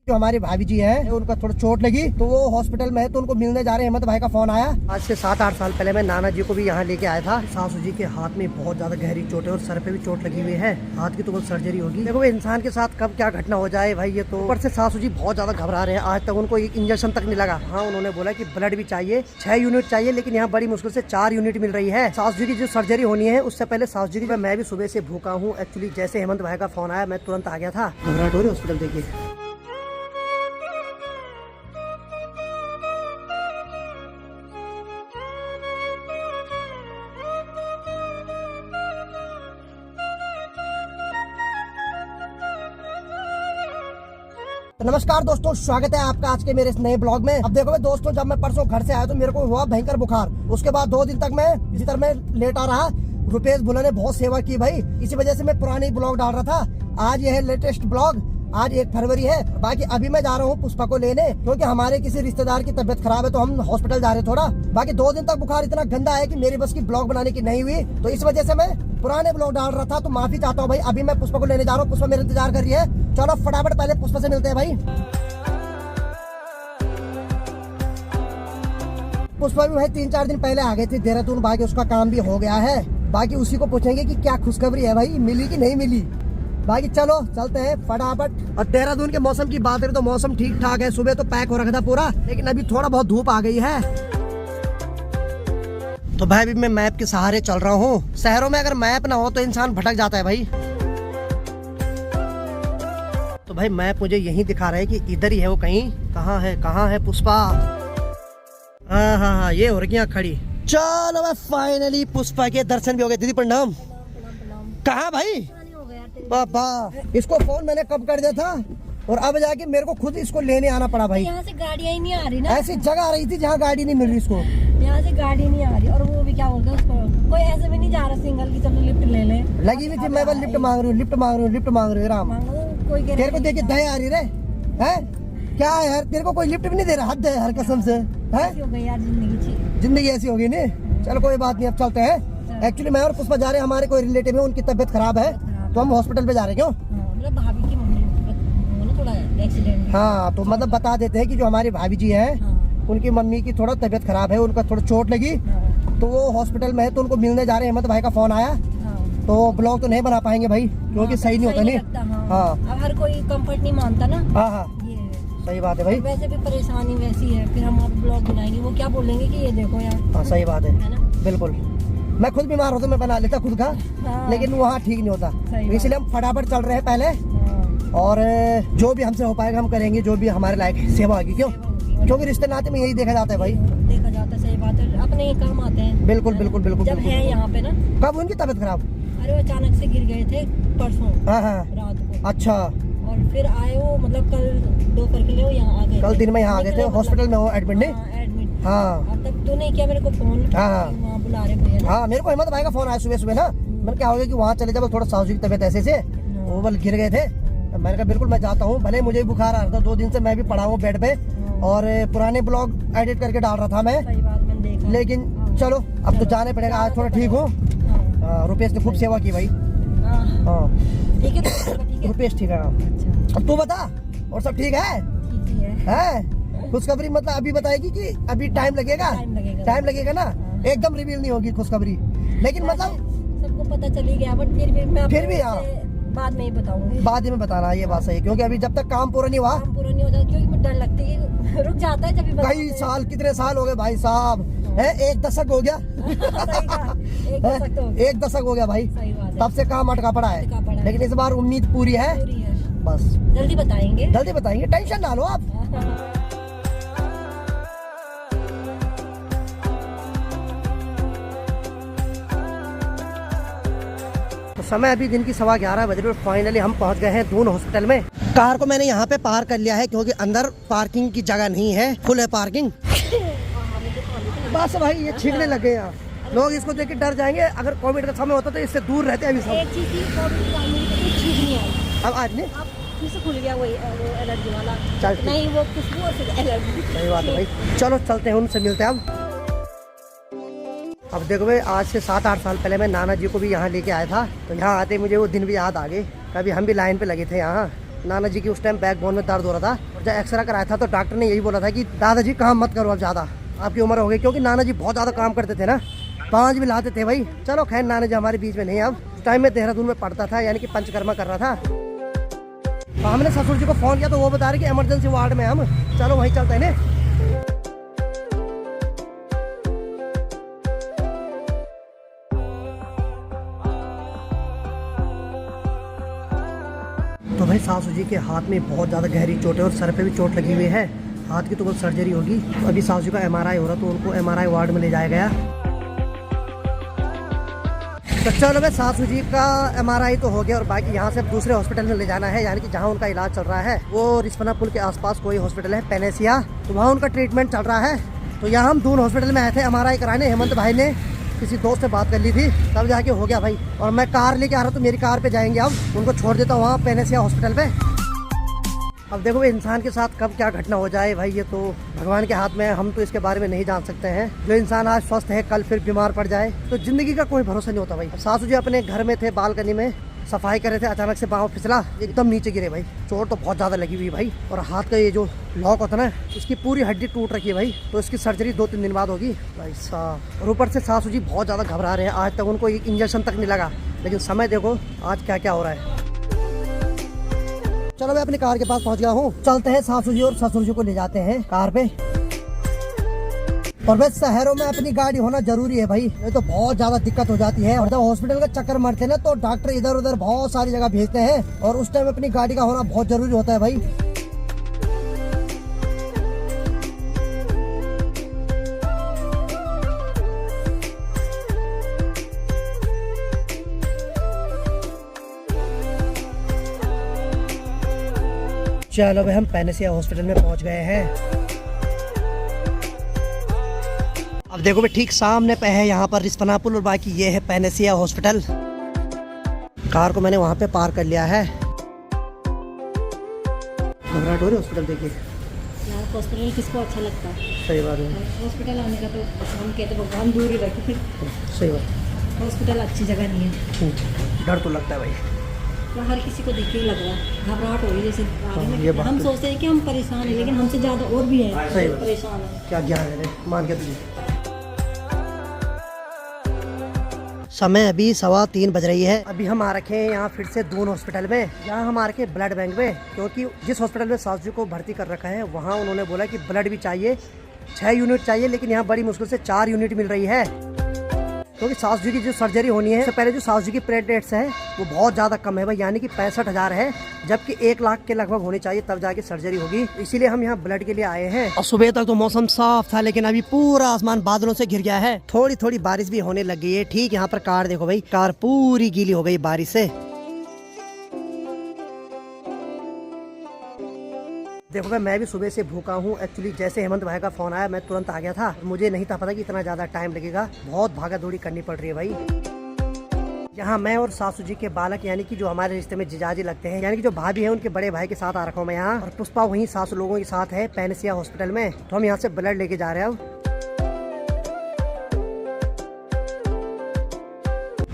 जो हमारी भाभी जी हैं उनका थोड़ा चोट लगी तो वो हॉस्पिटल में है, तो उनको मिलने जा रहे हैं। हिम्मत भाई का फोन आया। आज से 7-8 साल पहले मैं नाना जी को भी यहाँ लेके आया था। सासू जी के हाथ में बहुत ज्यादा गहरी चोट है और सर पे भी चोट लगी हुई है। हाथ की तो बहुत सर्जरी होगी। देखो इंसान के साथ कब क्या घटना हो जाए भाई, ये तो ऊपर से सासू जी बहुत ज्यादा घबरा रहे हैं। आज तक उनको एक इंजेक्शन तक नहीं लगा। हाँ, उन्होंने बोला कि ब्लड भी चाहिए, 6 यूनिट चाहिए, लेकिन यहाँ बड़ी मुश्किल से 4 यूनिट मिल रही है। सासू जी की जो सर्जरी होनी है उससे पहले सासू जी की, मैं भी सुबह से भूखा हूँ। एक्चुअली जैसे हेमंत भाई का फोन आया मैं तुरंत आ गया था। घबराहट हो रही हॉस्पिटल देखिए। नमस्कार दोस्तों, स्वागत है आपका आज के मेरे इस नए ब्लॉग में। अब देखो दोस्तों, जब मैं परसों घर से आया तो मेरे को हुआ भयंकर बुखार। उसके बाद 2 दिन तक मैं बिस्तर में लेटा रहा। रुपेश भुल्ला ने बहुत सेवा की भाई, इसी वजह से मैं पुरानी ब्लॉग डाल रहा था। आज ये है लेटेस्ट ब्लॉग। आज 1 फरवरी है। बाकी अभी मैं जा रहा हूँ पुष्पा को लेने, क्योंकि हमारे किसी रिश्तेदार की तबीयत खराब है तो हम हॉस्पिटल जा रहे हैं थोड़ा। बाकी 2 दिन तक बुखार इतना गंदा है कि मेरी बस की ब्लॉग बनाने की नहीं हुई, तो इस वजह से मैं पुराने ब्लॉग डाल रहा था। तो माफी चाहता हूँ भाई। अभी मैं पुष्पा को लेने जा रहा हूँ, पुष्पा मेरे इंतजार कर रही है। चलो फटाफट पहले पुष्पा से मिलते हैं भाई। पुष्पा भी भाई 3-4 दिन पहले आ गए थे देहरादून। बाकी उसका काम भी हो गया है। बाकी उसी को पूछेंगे कि क्या खुशखबरी है भाई, मिली कि नहीं मिली। बाकी चलो चलते हैं फटाफट। और देहरादून के मौसम की बात करें तो मौसम ठीक ठाक है। सुबह तो पैक हो रखा था पूरा, लेकिन अभी थोड़ा बहुत धूप आ गई है। तो भाई अभी मैं मैप के सहारे चल रहा हूँ। शहरों में अगर मैप ना हो तो इंसान भटक जाता है भाई। तो भाई मैप मुझे यही दिखा रहा है कि इधर ही है वो कहीं। कहाँ है पुष्पा? हाँ, ये हो रही खड़ी। चलो भाई फाइनली पुष्पा के दर्शन भी हो गए। दीदी प्रणाम। कहाँ भाई? बाबा, इसको फोन मैंने कब कर दिया था और अब जाके मेरे को खुद इसको लेने आना पड़ा भाई। यहाँ से गाड़ियाँ ही नहीं आ रही ना। ऐसी जगह आ रही थी जहाँ गाड़ी नहीं मिल रही इसको। यहाँ से गाड़ी नहीं आ रही। और वो भी क्या बोलते हैं उसको, कोई ऐसे भी नहीं जा रहा सिंगल की चलो लिफ्ट ले ले। लगी हुई थी मैं बस लिफ्ट मांग रही हूँ राम। कोई तेरे को देख के दया आ रही रे है क्या है यार? तेरे को कोई लिफ्ट भी नहीं दे रहा, हद है हर कसम से। है यार जिंदगी ऐसी होगी नहीं। चलो कोई बात नहीं, अब चलते हैं। एक्चुअली मैं और पुष्पा जा रहे हैं, हमारे कोई रिलेटिव है, उनकी तबीयत खराब है तो हम हॉस्पिटल पे जा रहे हैं। क्यों? मतलब भाभी की मम्मी थोड़ा एक्सीडेंट। हाँ, तो मतलब बता देते हैं कि जो हमारी भाभी जी है उनकी मम्मी की थोड़ा तबीयत खराब है, उनका थोड़ा चोट लगी तो वो हॉस्पिटल में है, तो उनको मिलने जा रहे हैं। हिम्मत भाई का फोन आया तो ब्लॉग तो नहीं बना पाएंगे भाई, क्योंकि सही नहीं होता नहीं। हाँ, अब हर कोई कंफर्ट नहीं मानता ना। हाँ, सही बात है भाई। वैसे भी परेशानी वैसी है, फिर हम अब ब्लॉग बनाएंगे, वो क्या बोलेंगे कि ये देखो यार। हाँ सही बात है ना, बिल्कुल। मैं खुद बीमार होता मैं बना लेता खुद का, लेकिन वहाँ ठीक नहीं होता, इसलिए हम फटाफट चल रहे हैं पहले। और जो भी हमसे हो पाएगा हम करेंगे, जो भी हमारे लायक सेवा होगी। क्यों? क्योंकि रिश्ते नाते में यही देखा जाता है भाई। देखा जाता है, सही बात है, अपने ही काम आते हैं। बिल्कुल बिल्कुल बिल्कुल। जब है यहाँ पे ना। कब उनकी तबीयत खराब? अरे वो अचानक से गिर गए थे परसों। हाँ रात को। अच्छा। और फिर आए वो, मतलब कल दोपहर के लिए वो यहाँ आ गए। कल दिन में यहाँ आ गए थे, हॉस्पिटल में हो एडमिट नहीं? एडमिट। हाँ। अब तक तो नहीं किया मेरे को फोन। हाँ, वहाँ बुला रहे भैया। हाँ, मेरे को हिम्मत भाई का फोन आया सुबह ना। मैंने क्या हो गया कि वहाँ चले जाओ, थोड़ा सासू की तबीयत ऐसे से वो बल गिर गए थे। मैंने कहा बिल्कुल मैं जाता हूँ, भले मुझे भी बुखार आ रहा था 2 दिन से, मैं भी पड़ा हूँ बेड पे और पुराने ब्लॉग एडिट करके डाल रहा था मैं। सही बात, मैंने देखा। लेकिन चलो अब तो जाने पड़ेगा। आज थोड़ा ठीक हूँ। रुपेश ने खूब सेवा की भाई। हाँ ठीक है, रुपेश ठीक है। अब तू बता, और सब ठीक है? है खुशखबरी मतलब अभी बताएगी कि अभी टाइम लगेगा? टाइम लगेगा ना, एकदम रिवील नहीं होगी खुशखबरी, लेकिन मतलब सबको पता चली गया, बट फिर भी हाँ बाद में ही बताऊंगी। बाद में बताना, ये बात सही है, क्योंकि अभी जब तक काम पूरा नहीं हुआ। काम पूरा नहीं हो जाता, क्योंकि मुझे डर लगती है रुक जाता है जब कई साल, कितने साल हो गए भाई साहब? है 1 दशक हो गया। 1 दशक हो गया भाई, तब से काम अटका पड़ा है। लेकिन इस बार उम्मीद पूरी है। बस जल्दी बताएंगे, टेंशन ना लो आप। तो समय अभी दिन की 11:15 बज रही है। फाइनली हम पहुंच गए हैं दून हॉस्पिटल में। कार को मैंने यहाँ पे पार्क कर लिया है, क्योंकि अंदर पार्किंग की जगह नहीं है, फुल है पार्किंग। बस भाई ये छींकने लगे यहाँ, लोग इसको देख के डर जाएंगे। अगर कोविड का समय होता तो इससे दूर रहते अभी सब। एक चीज़ थी, नहीं आई। अब आज नहीं, फिर से खुल गया वो एलर्जी वाला। चल नहीं, वो खुशबू और फिर एलर्जी। सही बात है भाई। चलो चलते हैं, उनसे मिलते हैं अब देखो भाई, आज से 7-8 साल पहले मैं नाना जी को भी यहाँ लेके आया था, तो यहाँ आते मुझे वो दिन भी याद आ गए। कभी हम भी लाइन पे लगे थे यहाँ, नाना जी की उस टाइम बैक बोन में दर्द हो रहा था, और जब एक्सरे कराया था तो डॉक्टर ने यही बोला था कि दादाजी काम मत करो अब ज़्यादा, आपकी उम्र हो गई, क्योंकि नाना जी बहुत ज़्यादा काम करते थे ना, 5 भी लाते थे भाई। चलो खैर नाना जी हमारे बीच में नहीं, अब उस टाइम में देहरादून में पढ़ता था, यानी कि पंचकर्मा कर रहा था। तो हमने ससुर जी को फ़ोन किया तो वो बता रहे कि इमरजेंसी वार्ड में हम, चलो वहीं चलते हैं ना। तो भाई सासू जी के हाथ में बहुत ज़्यादा गहरी चोट है और सर पे भी चोट लगी हुई है, हाथ की तो बस सर्जरी होगी। तो अभी सासू जी का MRI हो रहा, तो उनको MRI वार्ड में ले जाया गया। तो चलो भाई सासू जी का MRI तो हो गया, और बाकी यहाँ से अब दूसरे हॉस्पिटल में ले जाना है, यानी कि जहाँ उनका इलाज चल रहा है वो रिस्पना पुल के आसपास कोई हॉस्पिटल है पेनेसिया, तो वहाँ उनका ट्रीटमेंट चल रहा है। तो यहाँ हम दून हॉस्पिटल में आए थे MRI कराने, हेमंत भाई ने किसी दोस्त से बात कर ली थी, तब जाके हो गया भाई। और मैं कार लेके आ रहा हूँ, तो मेरी कार पे जाएंगे, अब उनको छोड़ देता हूँ वहाँ पेनेसिया हॉस्पिटल पे। अब देखो भाई इंसान के साथ कब क्या घटना हो जाए भाई, ये तो भगवान के हाथ में है, हम तो इसके बारे में नहीं जान सकते हैं। जो इंसान आज स्वस्थ है कल फिर बीमार पड़ जाए, तो जिंदगी का कोई भरोसा नहीं होता भाई। सासू जी अपने घर में थे, बालकनी में सफाई कर रहे थे, अचानक से पाँव फिसला, एकदम नीचे गिरे भाई। चोट तो बहुत ज़्यादा लगी हुई भाई, और हाथ का ये जो लॉक होता है ना, इसकी पूरी हड्डी टूट रखी है भाई, तो इसकी सर्जरी 2-3 दिन बाद होगी भाई साहब। और ऊपर से सासू जी बहुत ज़्यादा घबरा रहे हैं, आज तक उनको एक इंजेक्शन तक नहीं लगा, लेकिन समय देखो आज क्या क्या हो रहा है। चलो मैं अपनी कार के पास पहुंच गया हूँ, चलते हैं सासू जी और ससुर जी को ले जाते हैं कार पे। और वैसे शहरों में अपनी गाड़ी होना जरूरी है भाई, ये तो बहुत ज्यादा दिक्कत हो जाती है। और जब हॉस्पिटल का चक्कर मारते हैं ना, तो डॉक्टर इधर उधर बहुत सारी जगह भेजते हैं, और उस टाइम अपनी गाड़ी का होना बहुत जरूरी होता है भाई। चलो भाई हम पेनेसिया हॉस्पिटल में पहुंच गए हैं। अब देखो भाई ठीक सामने पे है यहाँ पर रिस्पना पुल, और बाकी ये है पेनेसिया हॉस्पिटल। कार को मैंने वहाँ पे पार कर लिया है। घबराहट हो रही हॉस्पिटल देखिए। यार हॉस्पिटल किसको अच्छा लगता है, सही बात है, हॉस्पिटल आने का तो हम कहते भगवान दूर ही रखे। सही बात, हॉस्पिटल अच्छी जगह नहीं है, डर तो लगता है भाई, तो हर किसी को देख के ही लग रहा है, घबराहट हो रही है जैसे ये बात हम तो- सोचते हैं कि हम परेशान हैं, लेकिन हमसे ज़्यादा और भी हैं सही बात। परेशान है। क्या ज्ञान है रे, मान के तुझे। समय अभी 3:15 बज रही है। अभी हम आ रखे हैं यहाँ फिर से दून हॉस्पिटल में, यहाँ हम आ रखे हैं ब्लड बैंक में, क्योंकि जिस हॉस्पिटल में सासू जी को भर्ती कर रखा है वहाँ उन्होंने बोला कि ब्लड भी चाहिए, 6 यूनिट चाहिए, लेकिन यहाँ बड़ी मुश्किल से 4 यूनिट मिल रही है, क्योंकि सासू जी की जो सर्जरी होनी है, उससे पहले जो सासू जी की प्लेटलेट्स है वो बहुत ज़्यादा कम है भाई, यानी कि 65,000 है, जबकि 1 लाख के लगभग होनी चाहिए, तब जाके सर्जरी होगी। इसीलिए हम यहाँ ब्लड के लिए आए हैं। और सुबह तक तो मौसम साफ था, लेकिन अभी पूरा आसमान बादलों से घिर गया है, थोड़ी थोड़ी बारिश भी होने लग गई है। ठीक यहाँ पर कार देखो भाई, कार पूरी गीली हो गई बारिश से। देखो भाई मैं भी सुबह से भूखा हूँ। एक्चुअली जैसे हेमंत भाई का फोन आया मैं तुरंत आ गया था, मुझे नहीं था पता कि इतना ज़्यादा टाइम लगेगा, बहुत भागा दौड़ी करनी पड़ रही है भाई। यहाँ मैं और सासू जी के बालक, यानी कि जो हमारे रिश्ते में जिजाजी लगते हैं, यानी कि जो भाभी है उनके बड़े भाई के साथ आ रखा हूँ मैं यहाँ, और पुष्पा वहीं सासू लोगों के साथ है पेनेसिया हॉस्पिटल में। तो हम यहाँ से ब्लड लेके जा रहे हैं।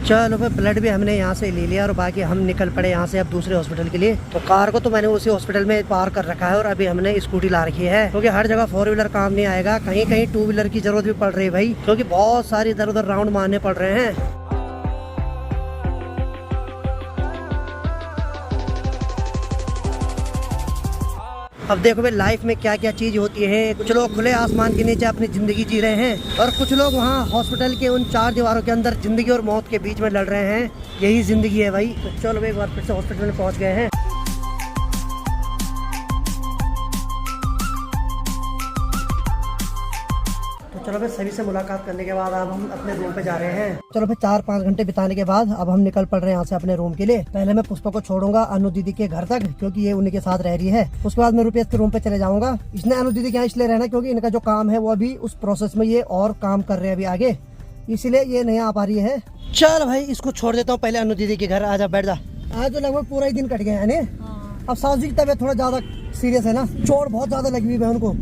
चलो भाई ब्लड भी हमने यहाँ से ले लिया, और बाकी हम निकल पड़े यहाँ से अब दूसरे हॉस्पिटल के लिए। तो कार को तो मैंने उसी हॉस्पिटल में पार कर रखा है, और अभी हमने स्कूटी ला रखी है, क्योंकि हर जगह 4 व्हीलर काम नहीं आएगा, कहीं कहीं 2 व्हीलर की जरूरत भी पड़ रही है भाई, क्योंकि बहुत सारी इधर उधर राउंड मारने पड़ रहे हैं। अब देखो भाई लाइफ में क्या क्या चीज होती है, कुछ लोग खुले आसमान के नीचे अपनी जिंदगी जी रहे हैं, और कुछ लोग वहाँ हॉस्पिटल के उन 4 दीवारों के अंदर जिंदगी और मौत के बीच में लड़ रहे हैं। यही जिंदगी है भाई। तो चलो भाई एक बार फिर से हॉस्पिटल में पहुँच गए हैं। तो चलो भाई सभी से मुलाकात करने के बाद अब हम अपने रूम पे जा रहे हैं। चलो भाई 4-5 घंटे बिताने के बाद अब हम निकल पड़ रहे हैं यहाँ से अपने रूम के लिए। पहले मैं पुष्पा को छोड़ूंगा अनु दीदी के घर तक, क्योंकि ये उन्हीं के साथ रह रही है। उसके बाद मैं रुपेश के रूम पे चले जाऊंगा। इसने अनु दीदी के यहाँ इसलिए रहना क्योंकि इनका जो काम है वो अभी उस प्रोसेस में ये और काम कर रहे हैं अभी आगे, इसलिए ये नहीं आ पा रही है। चल भाई इसको छोड़ देता हूँ पहले अनु दीदी के घर। आजा बैठ जा। आज तो लगभग पूरा ही दिन कट गया है। अब सासू जी की तबीयत थोड़ा ज्यादा सीरियस है ना, चोट बहुत ज्यादा लगी हुई है उनको,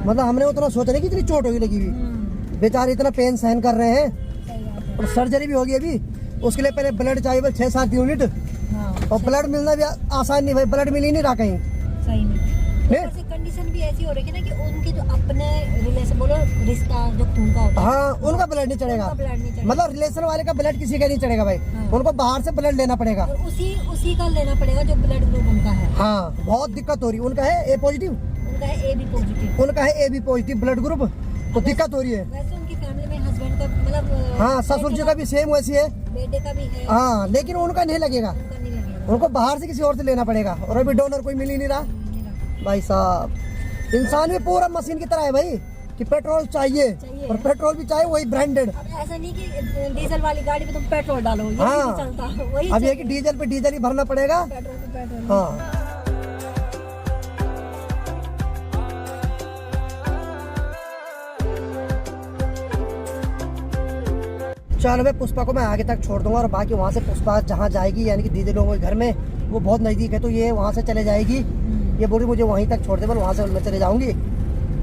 मतलब हमने उतना सोचा नहीं कि इतनी चोट होगी लगी हुई, बेचारे इतना पेन सहन कर रहे हैं। और सर्जरी भी होगी अभी, उसके लिए पहले ब्लड चाहिए 6-7 यूनिट। और ब्लड मिलना भी आसान नहीं भाई, ब्लड मिल ही नहीं रहा कहीं। सही में ऊपर से कंडीशन भी ऐसी हो रही है ना कि उनके जो अपने रिलेशन बोलो रिश्ता जो खून का होता है, हाँ उनका ब्लड नहीं चढ़ेगा, उनका ब्लड नहीं चढ़ेगा। मतलब रिलेशन वाले का ब्लड किसी का नहीं चढ़ेगा भाई, हाँ। उनको बाहर से ब्लड लेना पड़ेगा। और उसी का लेना पड़ेगा जो ब्लड ग्रुप उनका है। हाँ बहुत दिक्कत हो रही है। उनका है ए पॉजिटिव, उनका है AB पॉजिटिव, उनका है AB पॉजिटिव ब्लड ग्रुप, तो दिक्कत हो रही है। वैसे उनकी फैमिली में हस्बैंड का मतलब हाँ ससुर जी का भी सेम वैसी है, बेटे का भी है, हाँ लेकिन उनका नहीं लगेगा, उनका नहीं लगेगा। उनको बाहर से किसी और से लेना पड़ेगा। और अभी डोनर कोई मिल ही नहीं रहा भाई साहब। इंसान भी पूरा मशीन की तरह है भाई कि पेट्रोल चाहिए, और पेट्रोल भी चाहिए वही ब्रांडेड। अब ऐसा नहीं कि डीजल वाली गाड़ी में तुम पेट्रोल डालो, ये हाँ। नहीं चलता, वही अब ये कि डीजल पे डीजल ही भरना पड़ेगा। पेट्रोल पे पेट्रोल। हाँ चलो मैं पुष्पा को मैं आगे तक छोड़ दूंगा, और बाकी वहाँ से पुष्पा जहाँ जाएगी यानी कि दीदी लोगों के घर में, वो बहुत नज़दीक है, तो ये वहाँ से चले जाएगी। ये बोली मुझे वहीं तक छोड़ दे, मैं वहाँ से मैं चले जाऊँगी।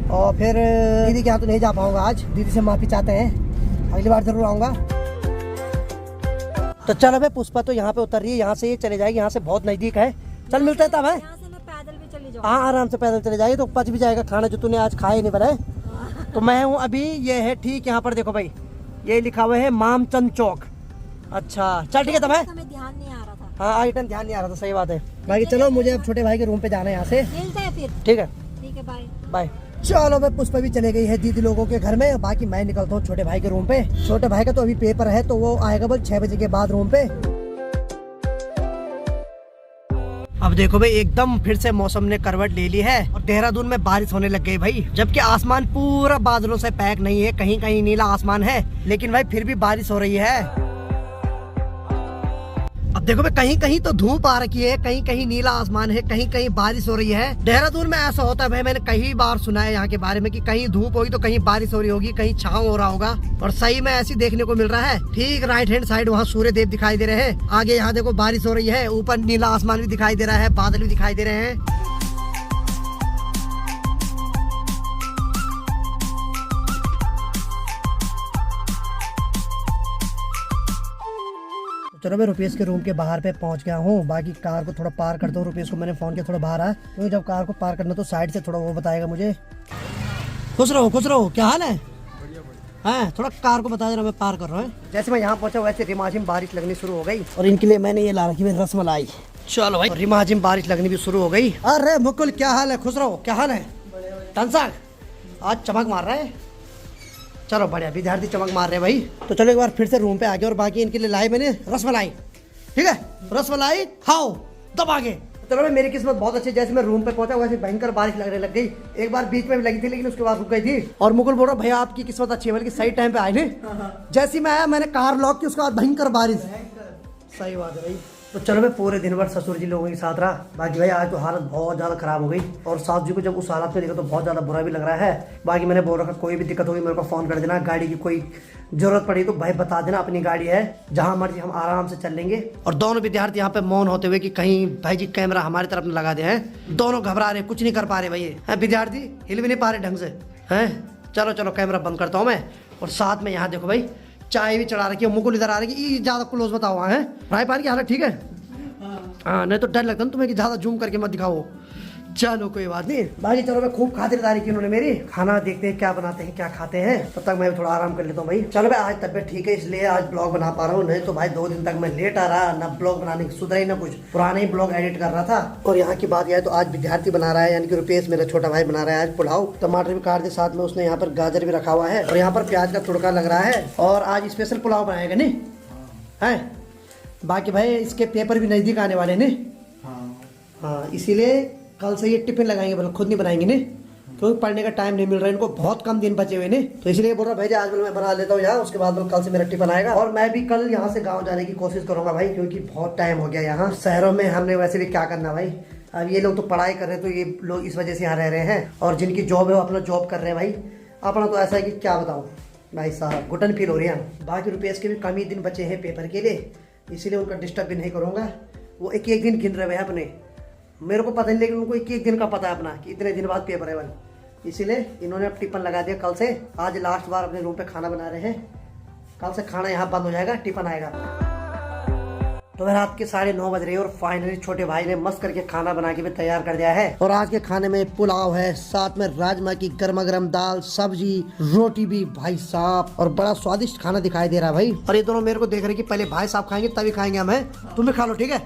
और फिर दीदी के यहाँ तो नहीं जा पाऊँगा आज, दीदी से माफ़ी चाहते हैं, अगली बार ज़रूर आऊँगा। तो चलो भाई पुष्पा तो यहाँ पे उतर रही है, यहाँ से ये चले जाएगी, यहाँ से बहुत नज़दीक है। चल मिलते हैं तब है। यहाँ से मैं पैदल भी चली जाऊँ। हाँ आराम से पैदल चले जाएगी तो पच भी जाएगा खाना जो तूने आज खाया ही नहीं बनाए। तो मैं हूँ अभी, ये है ठीक यहाँ पर देखो भाई, ये लिखा हुआ है मामचंद चौक। अच्छा चल ठीक है तब है। हमें ध्यान नहीं आ रहा था। हाँ आइटम ध्यान नहीं आ रहा था, सही बात है। बाकी चलो मुझे अब छोटे भाई के रूम पे जाना है यहाँ से। मिलते हैं फिर। ठीक है ठीक है बाय बाय। चलो भाई पुष्पा भी चले गई है दीदी लोगों के घर में, बाकी मैं निकलता हूँ छोटे भाई के रूम पे। छोटे भाई का तो अभी पेपर है, तो वो आएगा बस 6 बजे के बाद रूम पे। अब देखो भाई एकदम फिर से मौसम ने करवट ले ली है और देहरादून में बारिश होने लग गई भाई, जबकि आसमान पूरा बादलों से पैक नहीं है, कहीं कहीं नीला आसमान है, लेकिन भाई फिर भी बारिश हो रही है। अब देखो भाई कहीं कहीं तो धूप आ रखी है, कहीं कहीं नीला आसमान है, कहीं कहीं बारिश हो रही है। देहरादून में ऐसा होता है भाई, मैंने कई बार सुना है यहाँ के बारे में कि कहीं धूप होगी तो कहीं बारिश हो रही होगी, कहीं छाँव हो रहा होगा, और सही में ऐसी देखने को मिल रहा है। ठीक राइट हैंड साइड वहाँ सूर्य देव दिखाई दे रहे हैं, आगे यहाँ देखो बारिश हो रही है, ऊपर नीला आसमान भी दिखाई दे रहा है, बादल भी दिखाई दे रहे हैं। चलो मैं रुपेश के रूम के बाहर पे पहुंच गया हूँ। बाकी कार को थोड़ा पार करता हूँ, रुपेश को मैंने फोन किया थोड़ा बाहर आ, क्योंकि जब कार को पार करना तो साइड से थोड़ा वो बताएगा मुझे। खुश रहो, क्या हाल है? हाँ थोड़ा कार को बता देना, मैं पार कर रहा हूँ। जैसे मैं यहाँ पहुंचा वैसे रिमाझिम बारिश लगनी शुरू हो गई, और इनके लिए मैंने ये ला रखी है रसमलाई। चलो भाई रिमाझिम बारिश लगनी भी शुरू हो गई। अरे मुकुल क्या हाल है? खुश रहो, क्या हाल है? टनसाक आज चमक मार रहा है। चलो बढ़िया, विद्यार्थी चमक मार रहे हैं भाई। तो चलो एक बार फिर से रूम पे आ गए, और बाकी इनके लिए लाई मैंने रसमलाई। ठीक है रसमलाई खाओ दबा के। चलो भाई मेरी किस्मत बहुत अच्छी, जैसे मैं रूम पे पहुंचा वैसे भयंकर बारिश लगने लग गई। एक बार बीच में भी लगी थी लेकिन उसके बाद रुक गई थी। और मुकुल बोल रहा भैया आपकी किस्मत अच्छी है, बल्कि सही टाइम पे आए ने। जैसे मैं आया मैंने कार लॉक की, उसके बाद भयंकर बारिश। सही बात है भाई। तो चलो मैं पूरे दिन भर ससुर जी लोगों के साथ रहा। बाकी भाई आज तो हालत बहुत ज़्यादा खराब हो गई, और सास जी को जब उस हालत में देखा तो बहुत ज़्यादा बुरा भी लग रहा है। बाकी मैंने बोल रखा कोई भी दिक्कत होगी मेरे को फ़ोन कर देना, गाड़ी की कोई जरूरत पड़ी तो भाई बता देना, अपनी गाड़ी है, जहाँ मर्जी हम आराम से चल लेंगे। और दोनों विद्यार्थी यहाँ पे मौन होते हुए कि कहीं भाई जी कैमरा हमारी तरफ न लगा दे हैं। दोनों घबरा रहे, कुछ नहीं कर पा रहे भाई ये विद्यार्थी, हिल भी नहीं पा रहे ढंग से हैं। चलो कैमरा बंद करता हूँ मैं। और साथ में यहाँ देखो भाई चाय भी चढ़ा रखी है, मुकुल इधर आ रही है, ज़्यादा क्लोज बताओ है भाई पानी की हालत ठीक है? हाँ नहीं तो डर लगता ना तुम्हें कि ज़्यादा जूम करके मत दिखाओ। चलो कोई बात नहीं। बाकी चलो मैं खूब खातिरदारी की उन्होंने मेरी। खाना देखते हैं क्या बनाते हैं क्या खाते हैं, तब तक मैं भी थोड़ा आराम कर लेता हूँ भाई। चलो भाई आज तबियत ठीक है इसलिए आज ब्लॉग बना पा रहा हूँ, नहीं तो भाई 2 दिन तक मैं लेट आ रहा, ना ब्लॉग बनाने की सुधरा ही ना कुछ, पुराने ही ब्लॉग एडिट कर रहा था। और यहाँ की बात यह है तो आज विद्यार्थी बना रहा है, यानी कि रुपेश मेरा छोटा भाई बना रहा है आज पुलाव। टमाटर भी काट दे, साथ में उसने यहाँ पर गाजर भी रखा हुआ है, और यहाँ पर प्याज का तुड़का लग रहा है, और आज स्पेशल पुलाव बनाएगा नहीं है। बाकी भाई इसके पेपर भी नज़दीक आने वाले ने, हाँ इसीलिए कल से ये टिफिन लगाएंगे, मतलब खुद नहीं बनाएंगे ने, क्योंकि पढ़ने का टाइम नहीं मिल रहा है इनको, बहुत कम दिन बचे हुए ने, तो इसलिए बोल रहा भाई आज मैं बना लेता हूँ यहाँ, उसके बाद कल से मेरा टिफिन आएगा। और मैं भी कल यहाँ से गाँव जाने की कोशिश करूंगा भाई, क्योंकि बहुत टाइम हो गया यहाँ शहरों में, हमने वैसे भी क्या करना भाई। अब ये लोग तो पढ़ाई कर रहे हैं तो ये लोग इस वजह से यहाँ रह रहे हैं, और जिनकी जॉब है वो अपना जॉब कर रहे हैं भाई। अपना तो ऐसा है कि क्या बताऊँ भाई साहब, घुटन फील हो रही है। बाकी रुपये के भी कम ही दिन बचे हैं पेपर के लिए, इसीलिए उनका डिस्टर्ब भी नहीं करूँगा। वो एक एक दिन गिन रहे हैं अपने, मेरे को पता नहीं लेकिन उनको एक एक दिन का पता है अपना कि इतने दिन बाद पेपर है भाई, इसीलिए इन्होंने अब टिफिन लगा दिया कल से। आज लास्ट बार अपने रूम पे खाना बना रहे हैं, कल से खाना यहाँ बंद हो जाएगा, टिफिन आएगा। तो रात के 9:30 बज रही है और फाइनली छोटे भाई ने मस्त करके खाना बना के भी तैयार कर दिया है। और आज के खाने में पुलाव है, साथ में राजमा की गर्मा गर्म दाल, सब्जी, रोटी भी भाई साहब, और बड़ा स्वादिष्ट खाना दिखाई दे रहा है भाई। और ये दोनों मेरे को देख रहे कि पहले भाई साहब खाएंगे तभी खाएंगे हम। तुम भी खा लो, ठीक है,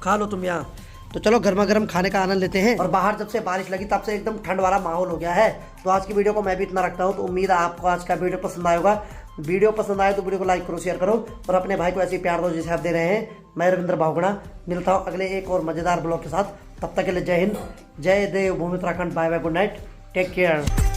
खा लो तुम यहाँ। तो चलो गर्मा गर्म खाने का आनंद लेते हैं। और बाहर जब से बारिश लगी तब से एकदम ठंड वाला माहौल हो गया है। तो आज की वीडियो को मैं भी इतना रखता हूँ। तो उम्मीद है आपको आज का वीडियो पसंद आएगा। वीडियो पसंद आए तो वीडियो को लाइक करो, शेयर करो और अपने भाई को ऐसे ही प्यार दो जैसे आप दे रहे हैं। मैं रविंद्र बाहुगुणा मिलता हूँ अगले एक और मजेदार ब्लॉग के साथ। तब तक के लिए जय हिंद, जय देव भूमि Uttarakhand. Bye bye, good night, take care.